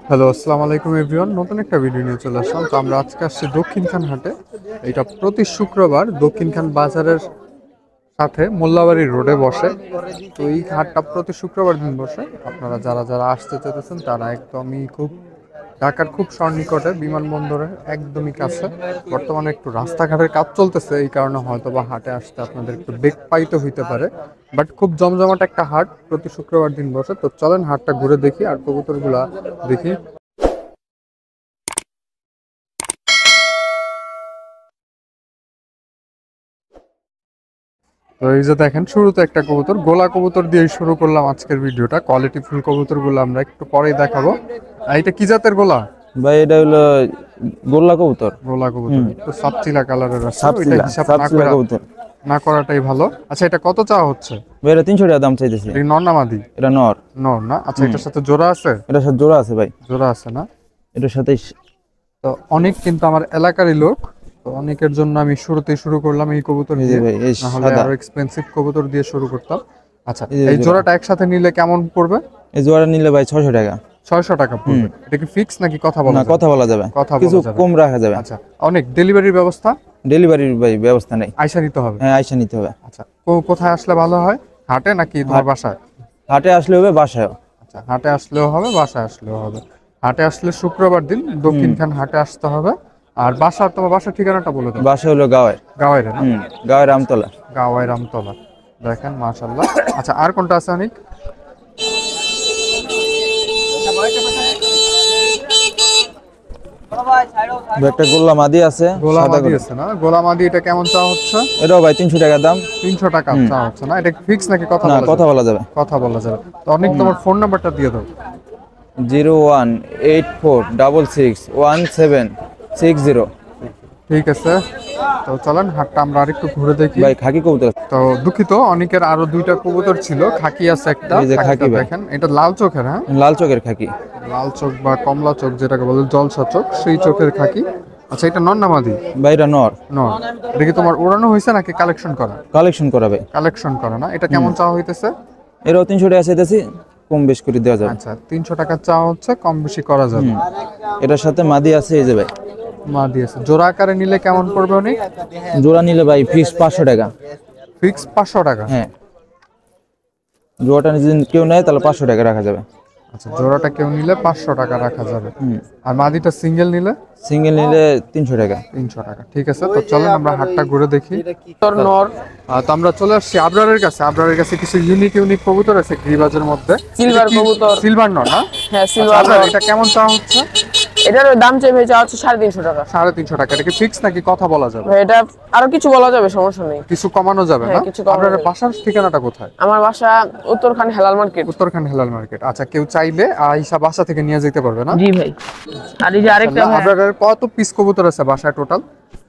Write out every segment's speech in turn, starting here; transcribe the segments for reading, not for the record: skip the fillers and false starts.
Hello, আসসালামু আলাইকুম everyone. নতুন একটা ভিডিও নিয়ে চলে আসলাম। তো আমরা আজকে আসছি দক্ষিণখান হাটে। এটা প্রতি শুক্রবার দক্ষিণখান বাজারের সাথে মোল্লাবাড়ি রোডে বসে। তো এই হাটটা প্রতি শুক্রবার দিন বসে। আপনারা যারা যারা আসতে চাইতেছেন তারা একদমই ঢাকার খুব সন্নিকটে, বিমানবন্দরের একদমই কাছে। বর্তমানে একটু রাস্তাঘাটের কাজ চলতেছে, এই কারণে হয়তো বা হাটে আসতে আপনাদের একটু বেগ পাইতে হইতে পারে। বাট খুব জমজমাট একটা হাট, প্রতি শুক্রবার দিন বসে। তো চলেন হাটটা ঘুরে দেখি আর কবুতরগুলা দেখি। তো এই যে দেখেন, শুরুতে একটা কবুতর, গোলা কবুতর দিয়ে শুরু করলাম আজকের ভিডিওটা। কোয়ালিটি ফুল কবুতরগুলো আমরা একটু পরেই দেখাবো। আর এটা কি জাতের গোলা? ভাই এটা হলো গোল্লা কবুতর। গোলা কবুতর একটু সাপচিলা কালারের আছে, ওইটা সাপসিলা হিসাব সাপসিলা কবুতর। না করাটাই ভালো। আচ্ছা, এটা কত চাওয়া হচ্ছে? ভাই এটা 300 টাকা দাম চাইতেছি। এটা নর না মাদি? এটা নর। নর না? আচ্ছা, এটার সাথে জোড়া আছে? এটার সাথে জোড়া আছে ভাই। জোড়া আছে না? এটার সাথে তো অনেক কিন্তু আমার এলাকারই লোক, তো অনেকের জন্য আমি শুরুতেই শুরু করলাম এই কবুতর এই যে দিয়ে, ভাই এই না হলে সাদা আরো এক্সপেন্সিভ কবুতর দিয়ে শুরু করতাম। আচ্ছা, এই যে এই জোড়া। জোড়াটা একসাথে নিলে কেমন পড়বে? এই জোড়া নিলে ভাই 600 টাকা। 600 টাকা পড়বে। এটা কি ফিক্স নাকি কথা বলা না, যাবে? কথা বলা যাবে, কথা কিছু বলা যাবে। কম রাখা যাবে। আচ্ছা, অনেক ডেলিভারির ব্যবস্থা? ডেলিভারির ভাই ব্যবস্থা নেই। আইসা নিতে হবে? হ্যাঁ, আইসা নিতে হবে। আচ্ছা, কোথায় আসলে ভালো হয়? হাটে নাকি তোমার বাসায়? হাটে আসলে হবে, বাসায়ও। আচ্ছা, হাটে আসলেও হবে, বাসায় আসলেও হবে। হাটে আসলে শুক্রবার দিন দক্ষিণখান হাটে আসতে হবে। আর তোমার বাসার ঠিকানাটা বলে দাও। বাসা হলো গাওয়ায়। গাওয়াইরে না? গাওয়ায় রামতলা। গাওয়াই রামতলা। দেখেন, মাশাআল্লাহ। আচ্ছা, আর কোনটা আছে অনেক? একটা গোল্লা মাদি আছে, গোলা সাদা মাদি গোল্লা। আছে না? গোলা মাদি এটা কেমন চাওয়া হচ্ছে? এটাও ভাই 300 টাকা দাম। 300 টাকা চাওয়া হচ্ছে না? এটা ফিক্স নাকি কথা না, বলা কথা যাবে? বলা যাবে। কথা বলা যাবে। তো অনেক, তোমার ফোন নাম্বারটা দিয়ে দাও। 0184661760। ঠিক আছে, তো চলেন হাটটা আমরা আরেকটু ঘুরে দেখি। ভাই খাকি কবুতর। তো দুঃখিত, অনেকের আরো দুইটা কবুতর ছিল, খাকি আছে একটা। এই যে খাকি খাকিটা ভাই। দেখেন, এটা লাল চোখের। হ্যাঁ, লাল চোখের খাকি। লাল চোখ বা কমলা চোখ যেটাকে বলে, জলসা চোখ, সেই চোখের খাকি। আচ্ছা, এটা নর না মাদি? ভাই এটা নর। নর। এটা কি তোমার ওড়ানো হয়েছে নাকি কালেকশন করা? কালেকশন করা ভাই। কালেকশন করা না? এটা কেমন চাওয়া হইতেছে? এরও 300 টাকা চাইতেছি, কম বেশ করে দেওয়া যাবে। আচ্ছা, 300 টাকা চাওয়া হচ্ছে, কম বেশি করা যাবে। এটার সাথে মাদি আছে, এই যে ভাই। মাদি আছে। জোড়া আকারে নিলে কেমন পড়বে অনেক? জোড়া নিলে ভাই ফিক্স 500 টাকা। ফিক্স 500 টাকা? হ্যাঁ, জোড়াটা যদি কেউ নেয় তাহলে 500 টাকা রাখা যাবে। আচ্ছা, জোড়াটা কেউ নিলে 500 টাকা রাখা যাবে। আর মাদিটা সিঙ্গেল নিলে? সিঙ্গেল নিলে 300 টাকা। 300 টাকা। ঠিক আছে, তো চলেন আমরা হাটটা ঘুরে দেখি। নর। তো আমরা চলে আসছি আবরারের কাছে। আবরারের কাছে কিছু ইউনিক কবুতর আছে গ্রিবাজের মধ্যে। সিলভার কবুতর। সিলভার নর না? হ্যাঁ, আচ্ছা, সিলভার। আবরার, এটা কেমন চাওয়া হচ্ছে? এটার দাম চাই ভাই, চাওয়া হচ্ছে 350 টাকা। 350 টাকা। এটা কি ফিক্স নাকি কথা বলা যাবে? ভাই এটা আরো কিছু বলা যাবে, সমস্যা নেই। কিছু কমানো যাবে না? হ্যাঁ, কিছু কমানো আপনার যাবে। বাসার ঠিকানাটা কোথায়? আমার বাসা উত্তরখান হেলাল মার্কেট। উত্তরখান হেলাল মার্কেট। আচ্ছা, কেউ চাইলে আইসা বাসা থেকে নিয়ে যেতে পারবে না? জি ভাই। আর এই যে আরেকটা ভাই, আপনার কত পিস কবুতর আছে বাসায় টোটাল?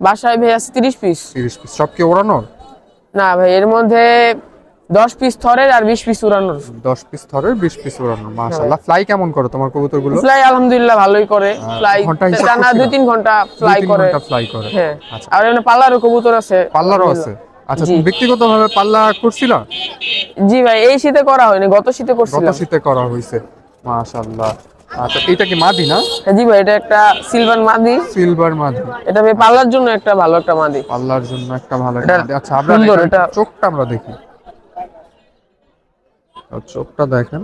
বাসায় ভাই আছে 30 পিস। 30 পিস। সব কি ওড়ানোর? না ভাই, এর মধ্যে 10 পিস থরের আর 20 পিস উড়ানোর। 10 পিস থরের, 20 পিস ওড়ানোর। মাশাআল্লাহ। ফ্লাই কেমন করো তোমার কবুতরগুলো? ফ্লাই আলহামদুলিল্লাহ ভালোই করে। ফ্লাই ঘন্টা হিসাব টানা করছিলা? 2-3 ঘন্টা ফ্লাই 2-3 করে। ঘন্টা ফ্লাই করে। হ্যাঁ। আচ্ছা, আর এখানে পাল্লারও কবুতর আছে। পাল্লারও আছে? আচ্ছা, জি। তুমি ব্যক্তিগতভাবে পাল্লা করছিলা? জি ভাই, এই শীতে করা হয়নি, গত শীতে গত করছিলাম। শীতে করা হয়েছে। মাশাআল্লাহ। আচ্ছা, এটা কি মাদি না? হ্যাঁ জি ভাই, এটা একটা সিলভার মাদি। সিলভার মাদি। এটা ভাই পাল্লার জন্য একটা ভালো একটা মাদি। পাল্লার জন্য একটা ভালো এটা মাদি। আচ্ছা, আমরা সুন্দর, এটা চোখটা আমরা দেখি। চোখটা দেখেন,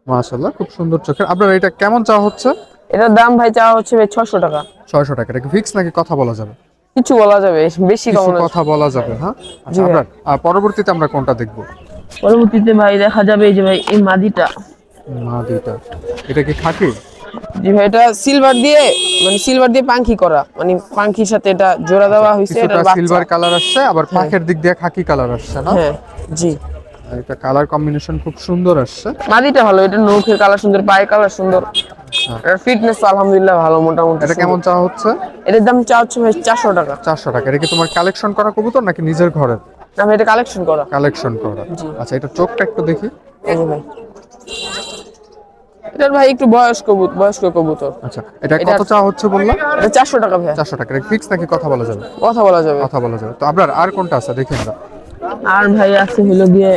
মাশাআল্লাহ, খুব সুন্দর চোখের। আপনার এটা কেমন চাওয়া হচ্ছে? এটার দাম ভাই চাওয়া হচ্ছে ভাই 600 টাকা। 600 টাকা। এটা কি ফিক্স নাকি কথা বলা যাবে? কিছু বলা যাবে, বেশি কিছু কম না। কথা বলা যাবে। হ্যাঁ, জি আচ্ছা, ভাই। আমরা পরবর্তীতে আমরা কোনটা দেখব? পরবর্তীতে ভাই দেখা যাবে এই যে ভাই এই মাদিটা। মাদিটা। এটা কি খাকি? জি ভাই, এটা সিলভার দিয়ে, মানে সিলভার দিয়ে পাখি করা, মানে পাখির সাথে এটা জোড়া দেওয়া হয়েছে। কিছুটা এটার বাচ্চা সিলভার কালার আসছে, আবার পাখের দিক দিয়ে খাকি কালার আসছে না? হ্যাঁ জি। এটা কালার কম্বিনেশন খুব সুন্দর আসছে। মাদিটা ভালো, এটা নখের কালার সুন্দর, পায়ের কালার সুন্দর। এর ফিটনেস আলহামদুলিল্লাহ ভালো, মোটামুটি। এটা কেমন চাওয়া হচ্ছে? এটার দাম চাওয়া হচ্ছে ভাই 400 টাকা। 400 টাকা। এটা কি তোমার কালেকশন করা কবুতর নাকি নিজের ঘরের? না ভাই, এটা কালেকশন করা। কালেকশন করা। জি। আচ্ছা, এটা চোখটা একটু দেখি। এই যে ভাই, এটার ভাই একটু বয়স্ক কবুতর। আচ্ছা, এটা কত চাওয়া হচ্ছে বললাম? এটা 400 টাকা ভাই। 400 টাকা। এটা ফিক্স নাকি কথা বলা যাবে? কথা বলা যাবে। কথা বলা যাবে। তো আপনার আর কোনটা আছে দেখি আমরা। আর ভাই আছে হলো গিয়ে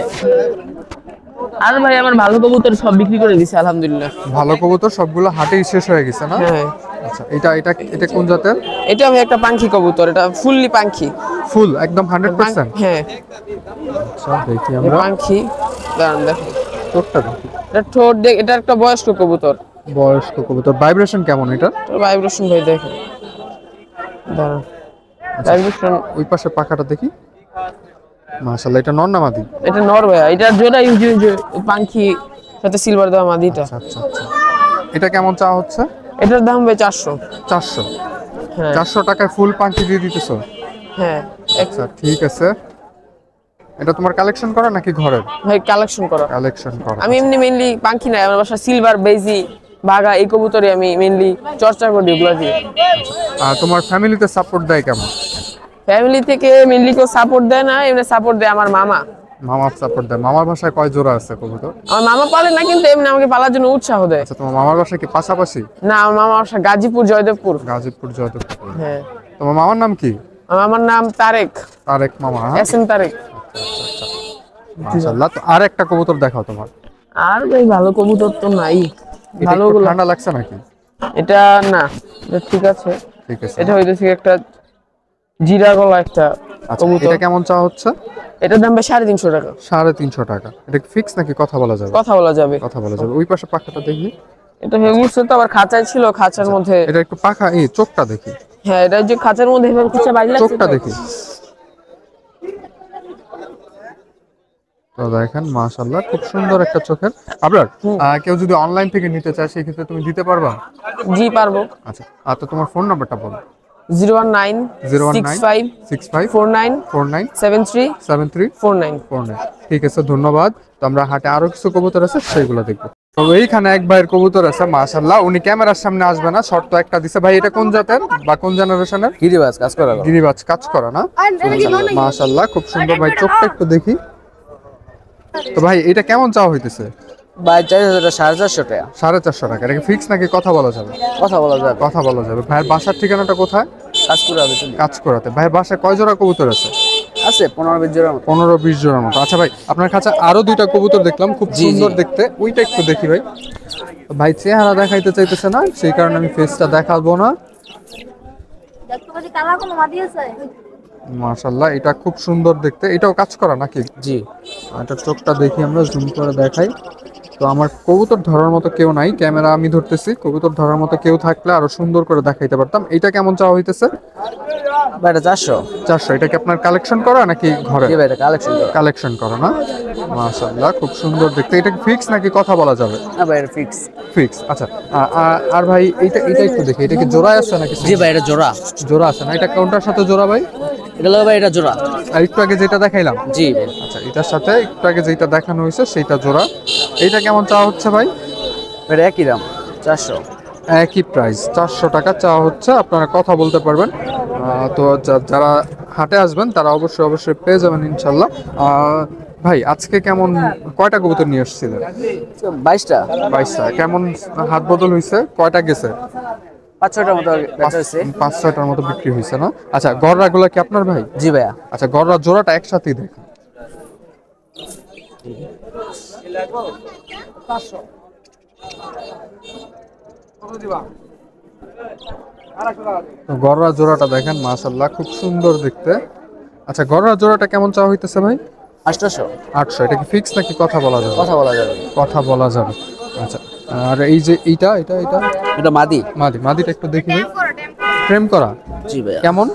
আর ভাই আমার ভালো কবুতর সব বিক্রি করে দিছে আলহামদুলিল্লাহ। ভালো কবুতর সবগুলো হাটেই শেষ হয়ে গেছে না? হ্যাঁ আচ্ছা, এটা এটা এটা কোন জাতের? এটা ভাই একটা পাখি কবুতর, এটা ফুললি পাখি। ফুল একদম 100%? হ্যাঁ আচ্ছা, দেখি এই আমরা পাখি, দাঁড়ান দেখো ঠোঁটটা দেখি। এটা ঠোঁট দেখ, এটা একটা বয়স্ক কবুতর। বয়স্ক কবুতর, ভাইব্রেশন কেমন এটা? ভাইব্রেশন ভাই দেখেন, দাঁড়ান ভাইব্রেশন। ওই পাশে পাখাটা দেখি। মাশাআল্লাহ, এটা নর না মাদি? এটা নর ভাইয়া, এটা জোড়া ইউজ পাখি সাথে সিলভার দেওয়া মাদিটা। আচ্ছা আচ্ছা আচ্ছা। এটা কেমন চাওয়া হচ্ছে? এটার দাম ভাই 400। 400? হ্যাঁ 400 টাকায় ফুল পাখি দিয়ে দিতেছো? হ্যাঁ আচ্ছা ঠিক আছে। এটা তোমার কালেকশন করা নাকি ঘরের? ভাই কালেকশন করা। কালেকশন করা। আমি এমনি মেইনলি পাখি নাই, আমার বাসা সিলভার, বেজি, বাঘা এই কবুতরই আমি মেইনলি চর্চা করি, এগুলো দিয়ে। আর তোমার ফ্যামিলিতে সাপোর্ট দেয় কেমন? ফ্যামিলি থেকে মেইনলি কেউ সাপোর্ট দেয় না, এমনি সাপোর্ট দেয় আমার মামা। মামা সাপোর্ট দেয়? মামার বাসায় কয় জোড়া আছে কবুতর? আমার মামা পালে না, কিন্তু এমনি আমাকে পালার জন্য উৎসাহ দেয়। আচ্ছা, তোমার মামার বাসা কি পাশাপাশি? না, আমার মামা বাসা গাজীপুর, জয়দেবপুর। গাজীপুর, জয়দেবপুর। হ্যাঁ তোমার মামার নাম কি? আমার নাম তারেক, তারেক মামা? S M Tarek. মাশাআল্লাহ। তো আর একটা কবুতর দেখাও তোমার। আর ভাই ভালো কবুতর তো নাই, এটা ভালো একটু গুলো। ঠান্ডা লাগছে নাকি? এটা না, এটা ঠিক আছে। ঠিক আছে। এটা হইতেছে একটা জিরা গলা একটা আচ্ছা, কবুতর। এটা কেমন চাওয়া হচ্ছে? এটার দাম ভাই 350 টাকা। 350 টাকা? এটা ফিক্স নাকি কথা বলা যাবে? কথা বলা যাবে। কথা বলা যাবে। ওই পাশে পাখাটা দেখি। এটা হয়ে উঠছে তো, আবার খাঁচায় ছিল, খাঁচার মধ্যে। এটা একটু পাখা, এই চোখটা দেখি। হ্যাঁ এটা যে খাঁচার মধ্যে এভাবে খুঁজে বাইরে লাগছে চোখটা তো। দেখি। তো দেখেন মাশাআল্লাহ, খুব সুন্দর একটা চোখের। আপনার কেউ যদি অনলাইন থেকে নিতে চায় সেই ক্ষেত্রে তুমি দিতে পারবা? জি পারবো। আচ্ছা, আর তো তোমার ফোন নাম্বারটা বলো। 019 65 65 49 49 73 73 49। 49। ঠিক আছে, ধন্যবাদ। তো আমরা হাটে আরো কিছু কবুতর আছে, সেগুলো দেখবো। তো এইখানে এক ভাইয়ের কবুতর আছে মাশাআল্লাহ, উনি ক্যামেরার সামনে আসবে না, শর্ত একটা দিছে। ভাই এটা কোন জাতের বা কোন জেনারেশনের? গিরিবাজ কাজ করা গিরিবাজ কাজ করা না? মাশাআল্লাহ, খুব সুন্দর। ভাই চোখটা একটু দেখি। তো ভাই এটা কেমন চাওয়া হইতেছে? ভাই 4,400 টাকা। 450 টাকা? এটা ফিক্স নাকি কথা বলা যাবে? কথা বলা যাবে। কথা বলা যাবে। ভাইয়ের বাসার ঠিকানাটা কোথায়? কাজ করে হবে তুমি। কাজ করাতে। ভাইয়ের বাসায় কয় জোড়া কবুতর আছে? আছে 15-20 জোড়া মতো। 15-20 জোড়ার মতো। আচ্ছা ভাই, আপনার কাছে আরো দুইটা কবুতর দেখলাম, খুব সুন্দর দেখতে, ওইটা একটু দেখি ভাই। ভাই চেহারা দেখাইতে চাইতেছে না, সেই কারণে আমি ফেসটা দেখাবো না। মাশাআল্লাহ, এটা খুব সুন্দর দেখতে। এটাও কাজ করা নাকি? জি। এটা চোখটা দেখি, আমরা জুম করে দেখাই। তো আমার কবুতর ধরার মতো কেউ নাই, ক্যামেরা আমি ধরতেছি, কবুতর ধরার মতো কেউ থাকলে আরো সুন্দর করে দেখাইতে পারতাম। এটা কেমন চাওয়া হইতেছে? ভাই এটা 400। 400? এটা কি আপনার কালেকশন করা নাকি ঘরে? জি ভাই এটা কালেকশন করা। কালেকশন করা না? মাশাআল্লাহ, খুব সুন্দর দেখতে। এটা ফিক্স নাকি কথা বলা যাবে? না ভাই এটা ফিক্স। ফিক্স। আচ্ছা, আর ভাই এটা এটা একটু দেখি, এটা কি জোড়া আছে নাকি? জি ভাই এটা জোড়া। জোড়া আছে না? এটা কোনটার সাথে জোড়া ভাই? এটা লাগবে ভাই এটা জোড়া। আর একটু আগে যেটা দেখাইলাম? জি ভাই। আচ্ছা, এটার সাথে একটু আগে যেটা দেখানো হয়েছে সেইটা জোড়া। এইটা কেমন চাওয়া হচ্ছে ভাই? এটা একই দাম 400। একই প্রাইস, 400 টাকা চাওয়া হচ্ছে। আপনারা কথা বলতে পারবেন। তো যারা হাটে আসবেন তারা অবশ্যই অবশ্যই পেয়ে যাবেন ইনশাল্লাহ। ভাই আজকে কেমন কয়টা কবুতর নিয়ে এসেছিলেন? 22টা। 22টা। কেমন হাত বদল হয়েছে? কয়টা গেছে? 5-6টার মতো বেচা হয়েছে। 5-6টার মতো বিক্রি হয়েছে না? আচ্ছা, গররা গুলা কি আপনার ভাই? জি ভাইয়া। আচ্ছা, গররা জোড়াটা একসাথেই দেখুন। গররা জোড়াটা দেখেন মাশাআল্লাহ, খুব সুন্দর দেখতে। আচ্ছা, গররা জোড়াটা কেমন চাওয়া হইতেছে ভাই? 800। 800? এটা কি ফিক্স নাকি কথা বলা যাবে? কথা বলা যাবে। কথা বলা যাবে। আচ্ছা, আর এই যে এইটা এটা এটা এটা মাদি। মাদিটা একটু দেখি ভাই। ফ্রেম করা? জি ভাইয়া। কেমন?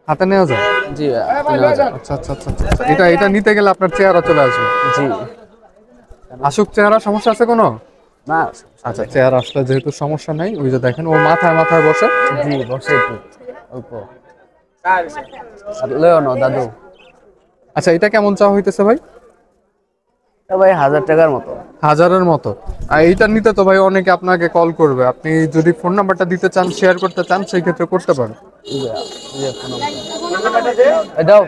হাতে নেওয়া যায়? জি ভাইয়া। আচ্ছা আচ্ছা আচ্ছা আচ্ছা। এটা নিতে গেলে আপনার চেহারা চলে আসবে। জি। আসুক, চেহারা সমস্যা আছে কোনো? না। আচ্ছা, চেহারা আসলে যেহেতু সমস্যা নাই, ওই যে দেখেন ও মাথায় মাথায় বসে। জি বসে একটু অল্প। লও না দাদু। আচ্ছা, এটা কেমন চাওয়া হইতেছে ভাই? এটা ভাই 1000 টাকার মতো। 1000-এর মতো? আর এইটা নিতে তো ভাই অনেকে আপনাকে কল করবে, আপনি যদি ফোন নাম্বারটা দিতে চান, শেয়ার করতে চান, সেই ক্ষেত্রে করতে পারেন। জি ভাইয়া। G phone number. দাও।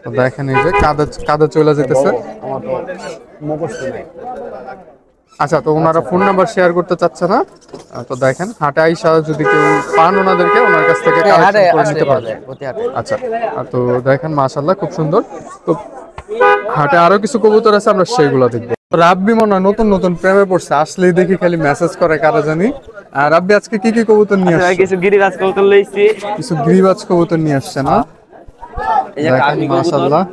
তো দেখেন এই যে কাদা কাদা চলে যেতেছে। আমার তো মুখস্থ নাই। আচ্ছা, তো ওনারা ফোন নাম্বার শেয়ার করতে চাচ্ছে না। তো দেখেন হাটে আইসা যদি কেউ পান ওনাদেরকে, ওনার কাছ থেকে কালেকশন করে নিতে পারবে। আচ্ছা, তো দেখেন মাশাআল্লাহ খুব সুন্দর। তো হাটে আরো কিছু কবুতর আছে, আমরা সেইগুলো দেখবো। রাব্বি মনে হয় নতুন নতুন প্রেমে পড়ছে, আসলেই দেখি খালি মেসেজ করে কারা জানি। আর রাব্বি আজকে কি কি কবুতর নিয়ে আসছে? কিছু গিরিবাজ কবুতর লইছি, কিছু গিরিবাজ কবুতর নিয়ে আসছে না? এই যে দেখেন কাকি কবুতর। মাশাআল্লাহ।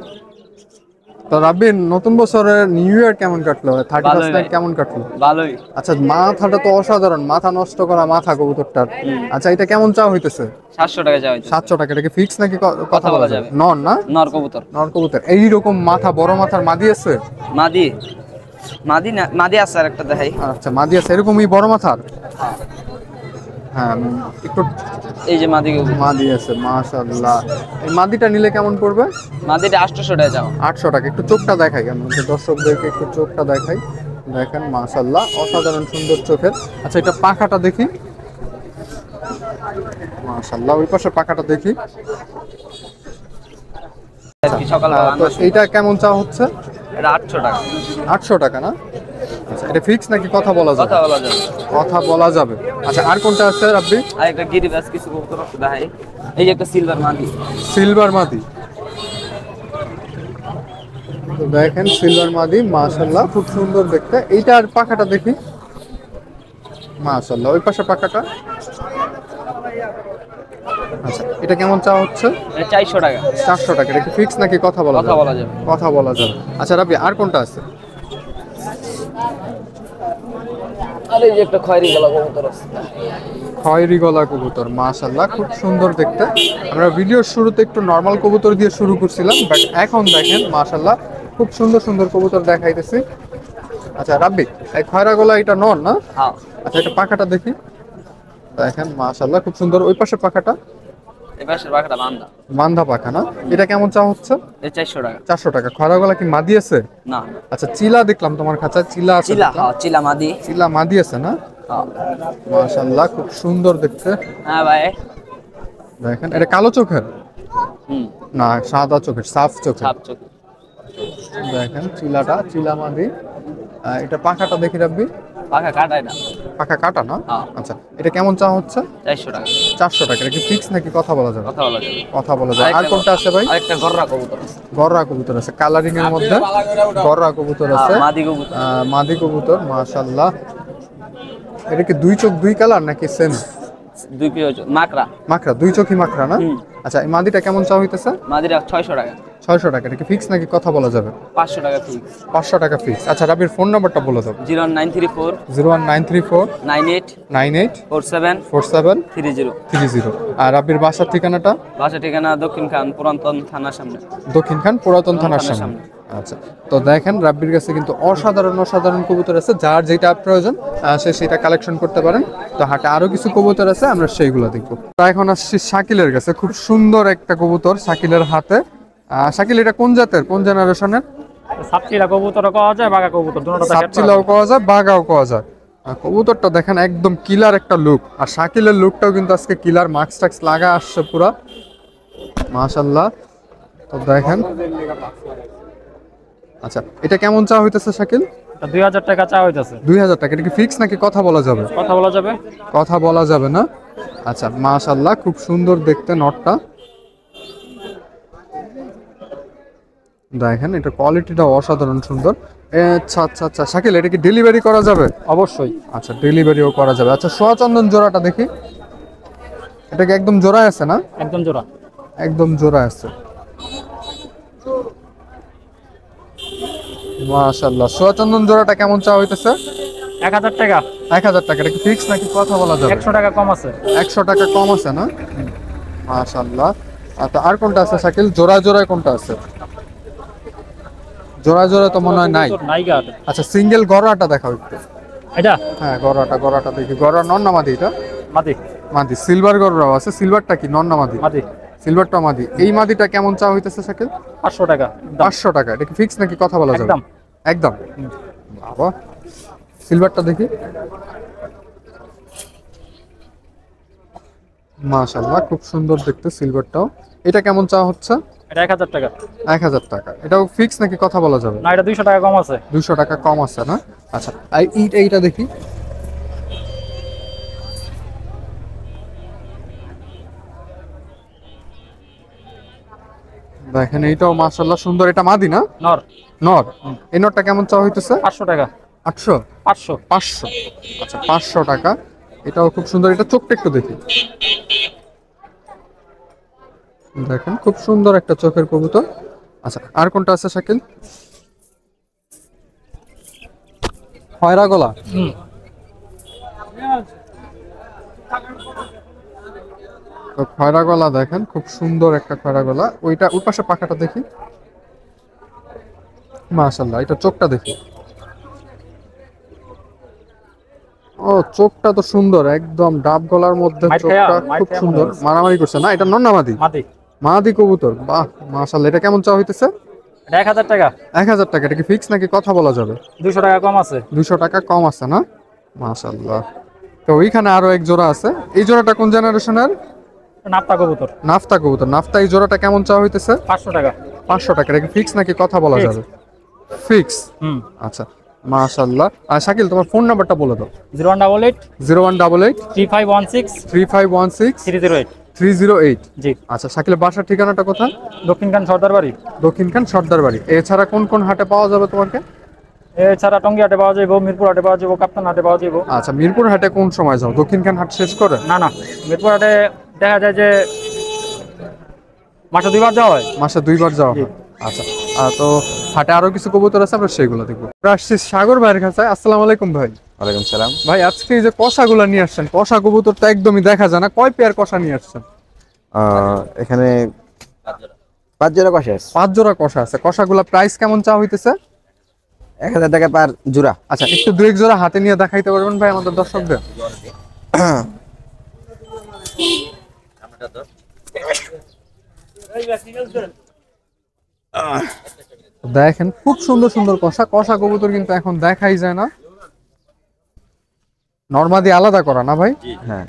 তো রাব্বি নতুন বছরের নিউ ইয়ার কেমন কাটলো? 31st নাইট কেমন কাটলো? ভালোই। আচ্ছা, মাথাটা তো অসাধারণ, মাথা নষ্ট করা মাথা কবুতরটার। আচ্ছা, এটা কেমন চা হইতেছে? 700 টাকা যাবে। 700 টাকা। এটা কি ফিক্স নাকি কথা বলা যাবে? নন না? নর কবুতর। নর কবুতর। এইরকম মাথা, বড় মাথার মাদি আছে? মাদি মাদি না, মাদি আছে আর একটা দেখাই। আচ্ছা, মাদি আছে এরকমই বড় মাথার? হ্যাঁ, একটু এই যে মাদি কবুতর। মাদি আছে মাশাআল্লাহ। এই মাদিটা নিলে কেমন পড়বে? মাদিটা 800 টাকা যাও। 800 টাকা। একটু চোখটা দেখাই, আমাদের দর্শকদেরকে একটু চোখটা দেখাই। দেখেন মাশাআল্লাহ অসাধারণ সুন্দর চোখের। আচ্ছা, এটা পাখাটা দেখি। মাশাআল্লাহ, ওই পাশে পাখাটা দেখি। কি সকাল তো এইটা কেমন চা হচ্ছে? এটা 800 টাকা। 800 টাকা না? আচ্ছা, এটা ফিক্স নাকি কথা বলা যাবে? কথা বলা যাবে। কথা বলা যাবে। আচ্ছা, আর কোনটা আছে আপনি? আর একটা গিরিবাজ কিছু কবুতর আছে দেখাই। এই যে একটা সিলভার মাদি। সিলভার মাদি। তো দেখেন সিলভার মাদি মাশাআল্লাহ খুব সুন্দর দেখতে। এইটার পাখাটা দেখি। মাশাআল্লাহ, ওই পাশে পাখাটা। আচ্ছা, এটা কেমন চা হচ্ছে? এটা 400 টাকা। 400 টাকা। এটা কি ফিক্স নাকি কথা বলা যাবে? কথা বলা যাবে। কথা বলা যাবে। আচ্ছা রাবি, আর কোনটা আছে? আর এই যে একটা খয়েরি গলা কবুতর আছে। খয়েরি গলা কবুতর মাশাআল্লাহ খুব সুন্দর দেখতে। আমরা ভিডিওর শুরুতে একটু নরমাল কবুতর দিয়ে শুরু করছিলাম, বাট এখন দেখেন মাশাআল্লাহ খুব সুন্দর সুন্দর কবুতর দেখাইতেছি। আচ্ছা রাব্বি, এই খয়রা গলা এটা নর না? হ্যাঁ। আচ্ছা, এটা পাখাটা দেখি। দেখেন মাশাআল্লাহ খুব সুন্দর। ওই পাশে পাখাটা এই পাশের বাঘটা বান্দা। মান্ধা পাখা না? এটা কেমন চা হচ্ছে? এই 400 টাকা। 400 টাকা। খয়রা গলা কি মাদি আছে? না। আচ্ছা, চিলা দেখলাম তোমার খাঁচায়, চিলা আছে চিলা, দেখলাম। হ্যাঁ চিলা মাদি। চিলা মাদি আছে না? হ্যাঁ। মাশাআল্লাহ খুব সুন্দর দেখতে। হ্যাঁ ভাই। দেখেন এটা কালো চোখের হুম। না সাদা চোখের, সাফ চোখের। ছাপ চোখ। দেখেন চিলাটা, চিলা মাদি। এটা পাখাটা দেখি রাব্বি। পাখা কাটায় না। পাখা কাটা না? হ্যাঁ। আচ্ছা, এটা কেমন চা হচ্ছে? 400 টাকা। 400 টাকা। এটা কি ফিক্স নাকি কথা বলা যাবে? কথা বলা যাবে। কথা বলা যাবে। আর কোনটা আছে ভাই? আরেকটা গররা কবুতর আছে। গররা কবুতর আছে কালারিং এর মধ্যে। গররা কবুতর আছে, মাদি কবুতর। মাদি কবুতর মাশাআল্লাহ। এটা কি দুই চোখ দুই কালার নাকি সেম? দুই পিও মাকড়া। মাকড়া, দুই চোখই মাকড়া না? হুম। আচ্ছা, এই মাদিটা কেমন চা হইতেছে? মাদিরা 600 টাকা। 600 টাকা। এটা কি ফিক্স নাকি কথা বলা যাবে? 500 টাকা ফিক্স। 500 টাকা ফিক্স। আচ্ছা রাবির ফোন নাম্বারটা বলে দাও। 01934 01934 98 98 47 47 30। 30। আর রাবির বাসার ঠিকানাটা? বাসা ঠিকানা দক্ষিণ খান পুরাতন থানার সামনে। দক্ষিণ খান পুরাতন থানার থানার সামনে। আচ্ছা, তো দেখেন রাব্বির কাছে কিন্তু অসাধারণ অসাধারণ কবুতর আছে, যার যেটা প্রয়োজন সে সেটা কালেকশন করতে পারেন। তো হাটে আরো কিছু কবুতর আছে, আমরা সেইগুলো দেখবো। এখন আসছি শাকিলের কাছে। খুব সুন্দর একটা কবুতর শাকিলের হাতে। শাকিল, এটা কোন জাতের, কোন জেনারেশনের? সাপচিলা কবুতর পাওয়া যায়, বাঘা কবুতর দুটোটা দেখে সাপচিলাও পাওয়া যায়, বাগাও পাওয়া যায়। কবুতরটা দেখেন একদম কিলার একটা লুক। আর শাকিলের লুকটাও কিন্তু আজকে কিলার, মাস্ক টাক্স লাগা আসছে পুরা মাশাআল্লাহ। তো দেখেন। আচ্ছা, এটা কেমন চা হইতেছে শাকিল? 2000 টাকা চা হইতাছে। 2000 টাকা। এটা কি ফিক্স নাকি কথা বলা যাবে? কথা বলা যাবে। কথা বলা যাবে না? আচ্ছা মাশাআল্লাহ খুব সুন্দর দেখতে নটটা। দেখেন এটা কোয়ালিটিটা অসাধারণ সুন্দর। আচ্ছা আচ্ছা আচ্ছা শাকিল, এটা কি ডেলিভারি করা যাবে? অবশ্যই। আচ্ছা, ডেলিভারিও করা যাবে। আচ্ছা, সোয়াচন্দন জোড়াটা দেখি। এটা কি একদম জোড়া আছে না? একদম জোড়া। একদম জোড়া আছে মাশাআল্লাহ। সোয়াচন্দন জোড়াটা কেমন চা হইতেছে? 1000 টাকা। 1000 টাকা। এটা কি ফিক্স নাকি কথা বলা যাবে? 100 টাকা কম আছে। 100 টাকা কম আছে না? মাশাআল্লাহ। আচ্ছা, আর কোনটা আছে শাকিল? জোড়া জোড়ায় কোনটা আছে? জোড়া জোড়া তো মনে হয় নাই। নাইগা। আচ্ছা, সিঙ্গেল গড়াটা দেখাও একটু। এটা হ্যাঁ, গড়াটা দেখি। গড়া নন না মাদি? এটা মাদি। মাদি। সিলভার গড়াও আছে। সিলভারটা কি নন না মাদি? মাদি। সিলভারটা মাদি। এই মাদিটা কেমন চা হইতেছে শাকিল? 500 টাকা। 500 টাকা। এটা কি ফিক্স নাকি কথা বলা যাবে? একদম। একদম। বাবা, সিলভারটা দেখি। মাশাআল্লাহ খুব সুন্দর দেখতে সিলভারটাও। এটা কেমন চা হচ্ছে? এটা 1000 টাকা। 1000 টাকা। এটাও ফিক্স নাকি কথা বলা যাবে? না, এটা 200 টাকা কম আছে। 200 টাকা কম আছে না? আচ্ছা, আর এইটা দেখি। দেখেন এইটাও মাশাআল্লাহ সুন্দর। এটা মাদি না? নর। নর। এই নরটা কেমন চাওয়া হইতেছে? 500 টাকা। 800? 500। 500। আচ্ছা 500 টাকা। এটাও খুব সুন্দর। এটা চোখটা একটু দেখি। দেখেন খুব সুন্দর একটা চোখের কবুতর। আচ্ছা, আর কোনটা আছে শাকিল? খয়রা গলা। তো খয়রা গলা দেখেন খুব সুন্দর একটা খয়রা গলা। ওইটা ওই পাশে পাখাটা দেখি। মাশাআল্লাহ, এটা চোখটা দেখি। ও চোখটা তো সুন্দর, একদম ডাব গলার মধ্যে মাইর চোখটা খায়া, মাইর খুব খায়া সুন্দর। মনে হচ্ছে। মারামারি করছে না? এটা নর না মাদি? মাদি। মাদি কবুতর, বাহ মাশাআল্লাহ। এটা কেমন চাওয়া হইতেছে? এটা 1000 টাকা। 1000 টাকা। এটা কি ফিক্স নাকি কথা বলা যাবে? 200 টাকা কম আছে। 200 টাকা কম আছে না? মাশাআল্লাহ। তো ওইখানে আরো এক জোড়া আছে। এই জোড়াটা কোন জেনারেশনের? নাপ্তা কবুতর। নাফতা কবুতর। নাফতা এই জোড়াটা কেমন চাওয়া হইতেছে? 500 টাকা। 500 টাকা। এটা কি ফিক্স নাকি কথা বলা Fix। যাবে? ফিক্স। আচ্ছা মাশাআল্লাহ। আর শাকিল তোমার ফোন নাম্বারটা বলে দাও। 0188 0188 3516 3516 308। 308। জি। আচ্ছা, শাকিলের বাসার ঠিকানাটা কোথায়? দক্ষিণখান সর্দার বাড়ি। দক্ষিণখান সর্দার বাড়ি। এছাড়া কোন কোন হাটে পাওয়া যাবে তোমাকে? এছাড়া টঙ্গী হাটে পাওয়া যাবো, মিরপুর হাটে পাওয়া যাবো, কাপ্তান হাটে পাওয়া যাবো। আচ্ছা, মিরপুর হাটে কোন সময় যাও? দক্ষিণখান হাট শেষ করে? না না, মিরপুর হাটে দেখা যায় যে মাসে 2 বার যাওয়া হয়। মাসে 2 বার যাওয়া হয়। আচ্ছা, তো হাটে আরো কিছু কবুতর আছে, আমরা সেগুলো দেখবো। আমরা আসছি সাগর ভাইয়ের কাছে। আসসালামু আলাইকুম ভাই। ওয়ালাইকুম সালাম। ভাই আজকে এই যে কষাগুলো নিয়ে আসছেন, কষা কবুতর তো একদমই দেখা যায় না। কয় পেয়ার কষা নিয়ে আসছেন? এখানে 5 জোড়া কষা আছে। 5 জোড়া কষা আছে। কষাগুলা প্রাইস কেমন চা হইতেছে? 1000 টাকা পার জোড়া। আচ্ছা, একটু 2-1 জোড়া হাতে নিয়ে দেখাইতে পারবেন ভাই আমাদের দর্শকদের? দেখেন খুব সুন্দর সুন্দর কষা। কষা কবুতর কিন্তু এখন দেখাই যায় না। নরমাদি আলাদা করা না ভাই? হ্যাঁ।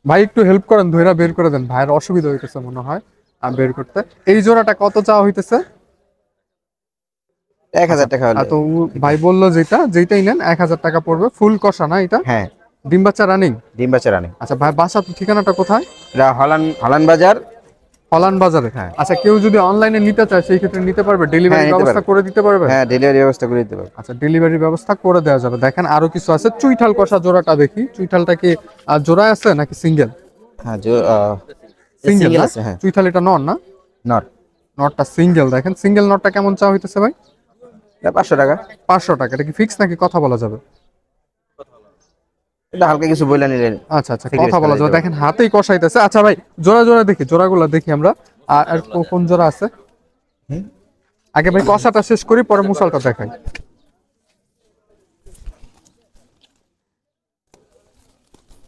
ভাই একটু হেল্প করেন, ধইরা বের করে দেন। ভাইয়ের অসুবিধা হইতেছে মনে হয় বের করতে। এই জোড়াটা কত চাওয়া হইতেছে? 1000 টাকা হলে। তো ভাই বললো যেটাই নেন 1000 টাকা পড়বে। ফুল কষা না এটা? হ্যাঁ। ডিম বাচ্চা রানিং? ডিম বাচ্চা রানি। আচ্ছা ভাই, বাসা ঠিকানাটা কোথায়? এটা হলান বাজার। হলান বাজারে। হ্যাঁ। আচ্ছা, কেউ যদি অনলাইনে নিতে চায় সেই ক্ষেত্রে নিতে পারবে? ডেলিভারি নিতে ব্যবস্থা পারবে। করে দিতে পারবে? হ্যাঁ, ডেলিভারি ব্যবস্থা করে দিতে পারবো। আচ্ছা, ডেলিভারি ব্যবস্থা করে দেওয়া যাবে। দেখেন আরো কিছু আছে। চুইঠাল কষা জোড়াটা দেখি। চুইঠালটা কি জোড়া আছে নাকি সিঙ্গেল? হ্যাঁ, সিঙ্গেল আছে। হ্যাঁ, চুইঠাল এটা নর না? নর। নটটা সিঙ্গেল। দেখেন সিঙ্গেল নটটা কেমন চাওয়া হইতেছে ভাই? এটা 500 টাকা। 500 টাকা। এটা কি ফিক্স নাকি কথা বলা যাবে? এটা হালকা কিছু বইলা নিলেন। আচ্ছা আচ্ছা, ঠিক কথা আছে, বলা যাবে। তাহলে দেখেন হাতেই কষাইতেছে। আচ্ছা ভাই, জোড়া জোড়া দেখি, জোড়াগুলো দেখি আমরা। আর কোন জোড়া আছে? আগে ভাই কষাটা শেষ করি, পরে মুসালটা দেখাই।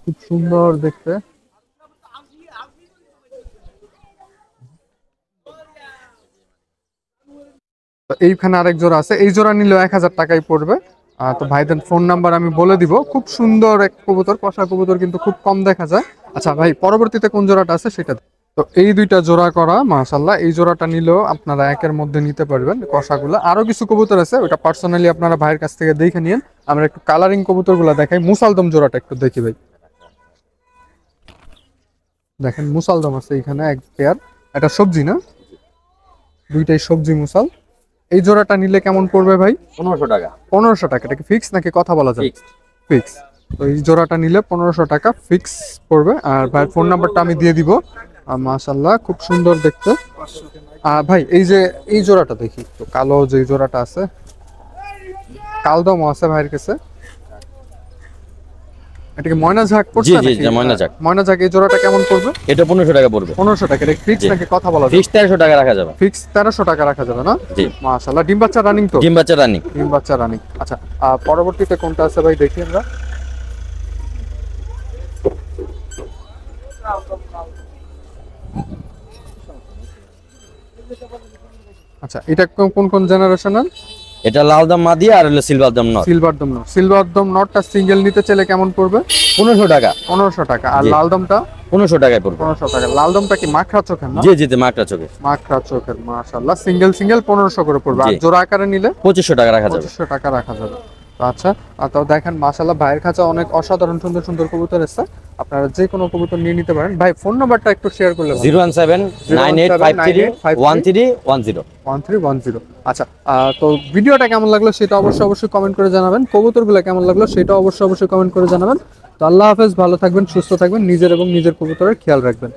খুব সুন্দর দেখতে। এইখানে আরেক জোড়া আছে। এই জোড়া নিলেও 1000 টাকাই পড়বে। তো ভাইদের ফোন নাম্বার আমি বলে দিব। খুব সুন্দর এক কবুতর, কষা কবুতর কিন্তু খুব কম দেখা যায়। আচ্ছা ভাই, পরবর্তীতে কোন জোড়াটা আছে সেটা। তো এই দুইটা জোড়া করা মাশাআল্লাহ। এই জোড়াটা নিলেও আপনারা একের মধ্যে নিতে পারবেন কষাগুলো। আরো কিছু কবুতর আছে, ওটা পার্সোনালি আপনারা ভাইয়ের কাছ থেকে দেখে নিন। আমরা একটু কালারিং কবুতরগুলো দেখাই। মুসালদম জোড়াটা একটু দেখি ভাই। দেখেন মুসালদম আছে এখানে এক পেয়ার। এটা সবজি না? দুইটাই সবজি মুসাল। এই জোড়াটা নিলে কেমন পড়বে ভাই? 1500 টাকা। 1500 টাকা। এটা কি ফিক্স নাকি কথা বলা যায়? ফিক্স। তো এই জোড়াটা নিলে 1500 টাকা ফিক্স পড়বে। আর ভাই ফোন নাম্বারটা আমি দিয়ে দিব। মাশাআল্লাহ খুব সুন্দর দেখতে। ভাই এই জোড়াটা দেখি তো, কালো যে জোড়াটা আছে, কালদমও আছে ভাইয়ের কাছে। এটা কি ময়না ঝাক পড়ছে জি, নাকি? ময়না ঝাক। ময়না ঝাক। এই জোড়াটা কেমন পড়বে? এটা 1500 টাকা পড়বে। 1500 টাকা। এটা ফিক্স জি। নাকি কথা বলা যায়? ফিক্স 1300 টাকা রাখা যাবে। ফিক্স 1300 টাকা রাখা যাবে না? জি। মাশাআল্লাহ। ডিম বাচ্চা রানিং তো? ডিম বাচ্চা রানি। ডিম বাচ্চা রানিং। আচ্ছা, পরবর্তীতে কোনটা আছে ভাই দেখি আমরা। আচ্ছা, এটা কোন কোন জেনারেশনের? এটা লাল দাম মাদি আর হলো সিলভার দাম নট। সিলভার দম নটটা সিঙ্গেল নিতে চাইলে কেমন পড়বে? 1500 টাকা। 1500 টাকা। আর জি। লাল দমটা 1500 টাকায় পড়বে। 1500 টাকা। লাল দমটা কি মাখরা চোখের না? জি জি জি, মাকড়া চোখে। মাখরা চোখের, মাশাআল্লাহ। সিঙ্গেল 1500 করে পড়বে। আর জি। জোড়া আকারে নিলে 2500 টাকা রাখা যাবে। 2500 টাকা রাখা যাবে। তো আচ্ছা, তো দেখেন মাশাআল্লাহ ভাইয়ের কাছে অনেক অসাধারণ সুন্দর সুন্দর কবুতর আছে। আপনারা যে কোনো কবুতর নিয়ে নিতে পারেন। ভাই ফোন নাম্বারটা একটু শেয়ার করলে ভালো। 01798531310। 1310। আচ্ছা, তো ভিডিওটা কেমন লাগলো সেটা অবশ্যই কমেন্ট করে জানাবেন। কবুতরগুলো কেমন লাগলো সেটা অবশ্যই কমেন্ট করে জানাবেন। তো আল্লাহ হাফেজ, ভালো থাকবেন, সুস্থ থাকবেন, নিজের এবং নিজের কবুতরের খেয়াল রাখবেন।